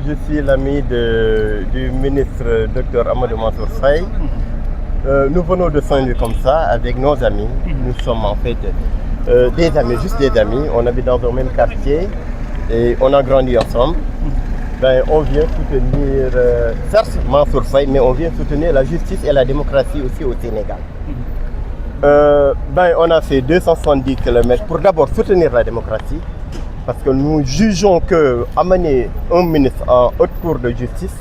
je suis l'ami du ministre Dr Amadou Mansour Faye. Nous venons de Saint-Louis comme ça, avec nos amis. Nous sommes en fait des amis, juste des amis. On habite dans le même quartier et on a grandi ensemble. Ben, on vient soutenir, certes Mansour Faye, mais on vient soutenir la justice et la démocratie aussi au Sénégal. Ben, on a fait 270 km pour d'abord soutenir la démocratie, parce que nous jugeons que amener un ministre en haute cour de justice,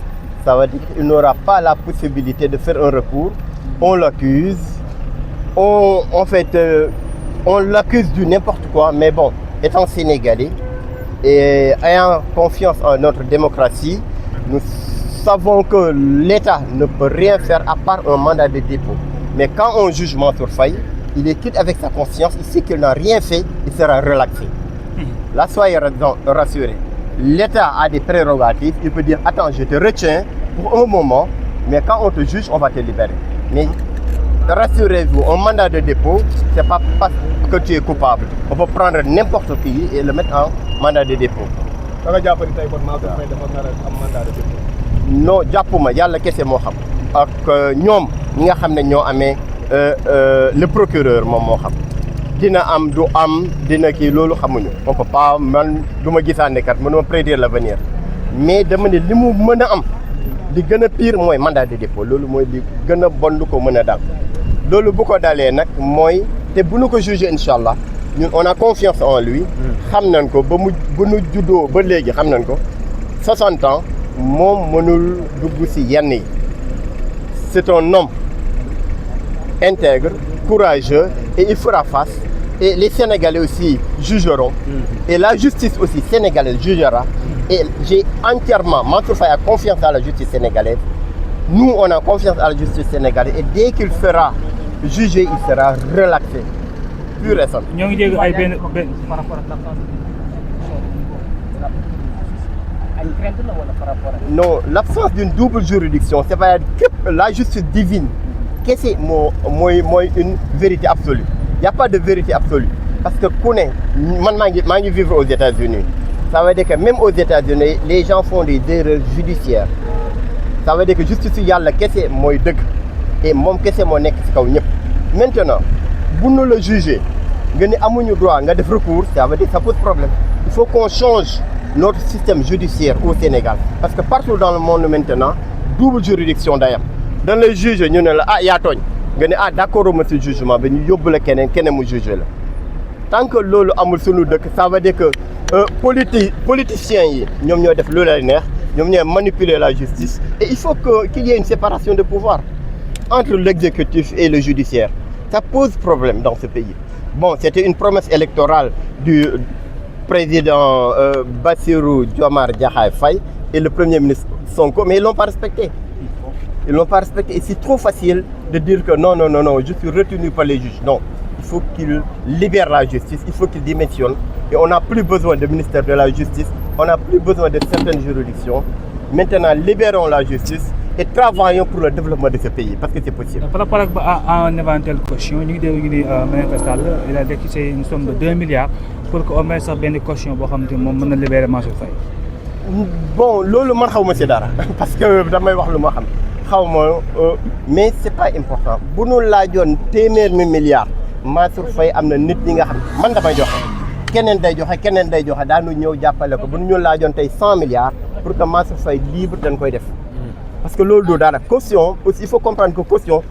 ça veut dire qu'il n'aura pas la possibilité de faire un recours. On l'accuse, on l'accuse du n'importe quoi, mais bon, étant sénégalais et ayant confiance en notre démocratie, nous savons que l'État ne peut rien faire à part un mandat de dépôt. Mais quand on juge Mansour Faye, il est quitte avec sa conscience, il sait qu'il n'a rien fait, il sera relaxé. Là, soyez rassurés. L'État a des prérogatives, il peut dire, attends, je te retiens pour un moment, mais quand on te juge, on va te libérer. Mais rassurez-vous, un mandat de dépôt, ce n'est pas parce que tu es coupable. On peut prendre n'importe qui et le mettre en mandat de dépôt. Non, jàppuma yàlla kese moo xam ak ñoom ñi nga xam ne ñoo amee le procureur moom moo xam dina am du am dina kii loolu xamuñu. On peut pas man du ma gisaane kat mënuma prédire l'avenir mais dama ne li mu mën a am li gën a pire mooy mandat de dépôt loolu mooy li gën a bon lu ko mën a dal loolu bu ko dalee nag mooy te bu nu ko jugé incha allah ñun on a confiance en lui. xam nañ ko ba mu bu nu juddoo ba léegi xam nañ ko 60 ans. moom mënul dugg ci yenn yi c'est un homme intègre courageux et il fera face et les Sénégalais aussi jugeront et la justice aussi sénégalaise jugera et j'ai entièrement Mansour Faye a confiance à la justice sénégalaise nous on a confiance à la justice sénégalaise et dès qu'il sera jugé il sera relaxé pur et simple. ñoo ngi dégg ay benn non, l'absence d'une double juridiction, c'est pas que la justice divine, qu'est-ce que c'est une vérité absolue. Il n'y a pas de vérité absolue. Parce que je vivre aux États-Unis. Ça veut dire que même aux États-Unis, les gens font des erreurs judiciaires. Ça veut dire que justice, il y a qu'est-ce que c'est et mon qu'est-ce que c'est maintenant, vous nous le jugez, vous n'avez pas droit de faire recours, ça veut dire que ça pose problème. Il faut qu'on change notre système judiciaire au Sénégal. Parce que partout dans le monde maintenant, double juridiction d'ailleurs. Dans les juges, nous disons ah, il y a togn. Ah, d'accord, monsieur jugement, mais nous avons le juge. Tant que l'eau amul sunu deuk, ça veut dire que politiciens, ils ont fait le ils ont manipulé la justice. Et il faut qu'il y ait une séparation de pouvoir entre l'exécutif et le judiciaire. Ça pose problème dans ce pays. Bon, c'était une promesse électorale du président Bassirou Diomaye Diakhar Faye et le premier ministre Sonko, mais ils ne l'ont pas respecté. Ils ne l'ont pas respecté. Et c'est trop facile de dire que non, je suis retenu par les juges. Non, il faut qu'ils libèrent la justice, il faut qu'ils démissionnent. Et on n'a plus besoin de ministère de la justice, on n'a plus besoin de certaines juridictions. Maintenant, libérons la justice et travaillons pour le développement de ce pays, parce que c'est possible. Par rapport à un éventuel caution, nous avons manifesté, il a décaissé une somme de 2 milliards pour qu'on mette sur une caution pour qu'on libérer Mansour Faye. Bon, c'est ce que je sais parce que je sais mais ce n'est pas important. Si nous avons 1 milliard, Mansour Faye a des gens qui savent. Keneen day joxe daanu ñëw jàppale ko bu ñu laajoon tey 100 milliards pour que Mansour Faye libre dañ koy def parce que loolu du dara caution aussi il faut comprendre que caution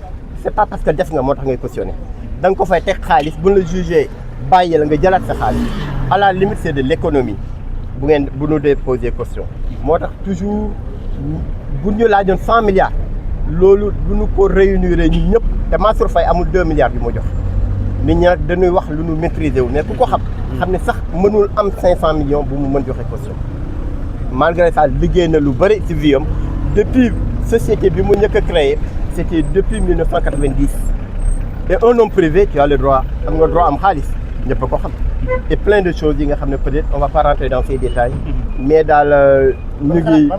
c'est pas parce que def nga moo tax ngay cautionner da nga ko fay teg xaalis bu ñu la jugé bàyyi la nga jëlaat sa xaalis à la limite c'est de l'économie bu ñu déposer caution moo tax toujours bu ñu laajoon 100 milliards loolu du ñu ko réunir ñun ñëpp te Mansour Faye amul 2 milliards bi mu jox nit ñi dañuy wax lu ñu maîtriser wu mais ku ko xam ne sax mënul am 500 millions bu mu mën joxe caution malgré ça liggéey na lu bëri ci vie am depuis société bi mu njëkk a créé c'était depuis 1990 et un homme privé tu as le droit am nga droit am xaalis ñëpp a ko xam et plein de choses yi nga xam ne peut-être on va pas rentrer dans ces détails mais daal ñu ngi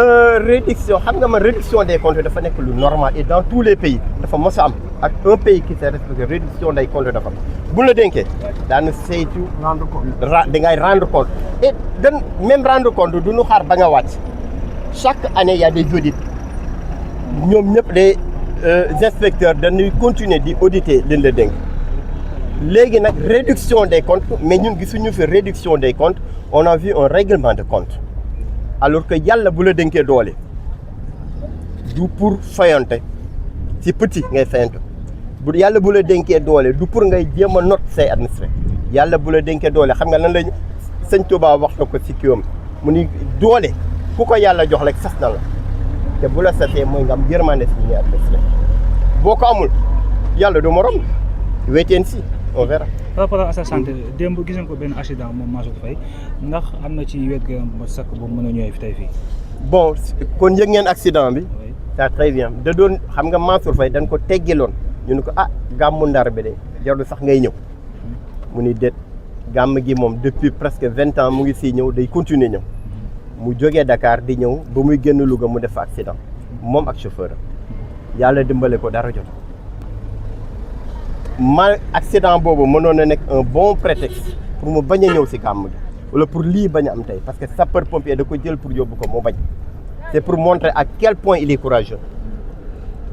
réduction xam nga ma réduction des comptes dafa nekk lu normal et dans tous les pays dafa mos a am ak un pays qui s'est respecté réduction des comptes dafa am bu la dénkee daanu saytu da ngay rendre compte et dan même rendre compte du ñu xaar ba nga wàcc chaque année il y a des audits ñoom ñëpp des inspecteurs dañuy continuer di auditer leen la dénk léegi nag réduction des comptes mais ñun gisuñu fi réduction des comptes on a vu un règlement de compte alors que yàlla bu la dénkee doole du pour fayante ci petit ngay fayante bu yàlla bu la dénkee doole du pour ngay jéem a not say administré yàlla bu la dénkee doole xam nga lan lañ sëñ Touba wax na ko ci kiwam mu ni doole ku ko yàlla jox rek sas na la te bu la sasee mooy nga am yërmande si ñuy administré boo ko amul yàlla du morom wéeteen si on verra. par rapport à sa santé démb gis nga ko benn accident moom Mansour Faye ndax am na ci wet ga ma sakk bu mën a ñëwee fi tey fii. bon kon yëg ngeen accident bi. ça très bien da doon xam nga Mansour Faye dañ ko teggiloon ñu ne ko gàmmu Ndar bi de jarul sax ngay ñëw mu ni déet gàmm gi moom depuis presque 20 ans mu ngi fii ñëw day continuer ñëw mu jógee Dakar di ñëw ba muy génn Louga mu def accident moom ak chauffeur yàlla dimbale ko dara jot accident boobu mënoon na nekk un bon prétexte pour mu bañ a ñëw si gàmm gi wala pour lii bañ a am tey parce que sapeur pompier da ko jël pour yóbbu ko mu bañ c'est pour montrer à quel point il est courageux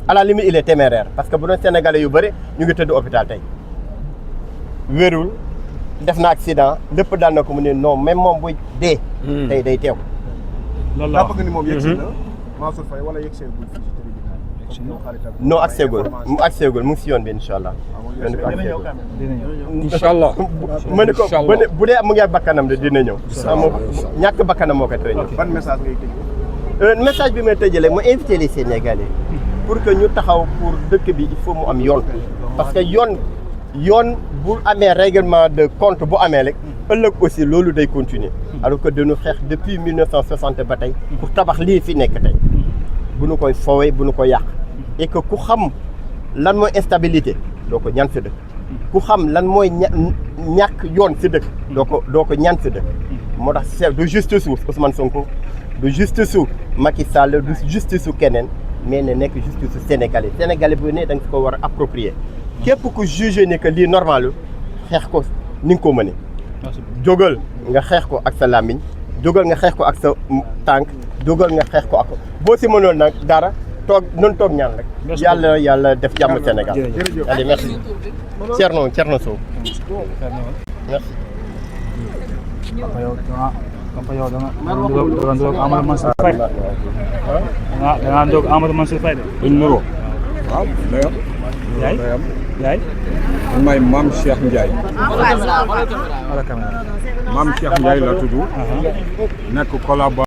à la limite il est téméraire parce que bu doon Sénégalais yu bëri ñu ngi tëdd hôpital tey wérul def na accident lépp daal na ko mu ne non même moom buy dee. tey day teew. loolu la bëgg ni moom yegg si na Mansour Faye wala yegg see gul non ak seegul mu ngi si yoon bi incha allah. incha allah ma ne ko bu dee mu ngi ak bakkanam de dina ñëw. ñàkk bakkanam moo koy tëj. ban message ngay tëjee. message bi may tëjee mu invité les Sénégalais pour que ñu taxaw pour dëkk bi il faut mu am yoon. parce que yoon bu amee règlement de compte bu amee rek ëllëg aussi loolu day continuer. alors que dañu xeex depuis 1960 ba tey pour tabax lii fi nekk tey bu nu koy foowee bu nu ko yàq et que ku xam lan mooy instabilité doo ko ñaan sa dëkk ku xam lan mooy ñàkk yoon si dëkk doo ko ñaan sa dëkk moo tax c'est du juste su Ousmane Sonko du juste su Macky Sall du juste su keneen mais ne nekk juste su Sénégalais bu ne da nga ko war a approprier képp ku jugé ne que lii normal xeex ko ni nga ko mëne jógal nga xeex ko ak sa làmmiñ jógal nga xeex ko ak sa tànk jógal nga xeex ko ak boo si mënoon nag dara toog ñaan rek yàlla def jàmm Sénégal allez merci Thierno Sow merci Papa yow da nga ndoog Amadou Mansour Faye da nga ndoog Amadou Mansour Faye de duñ nuroo waaw yaay man maay Mame Cheikh Ndiaye Mame Cheikh Ndiaye la tudd nekk collaborateur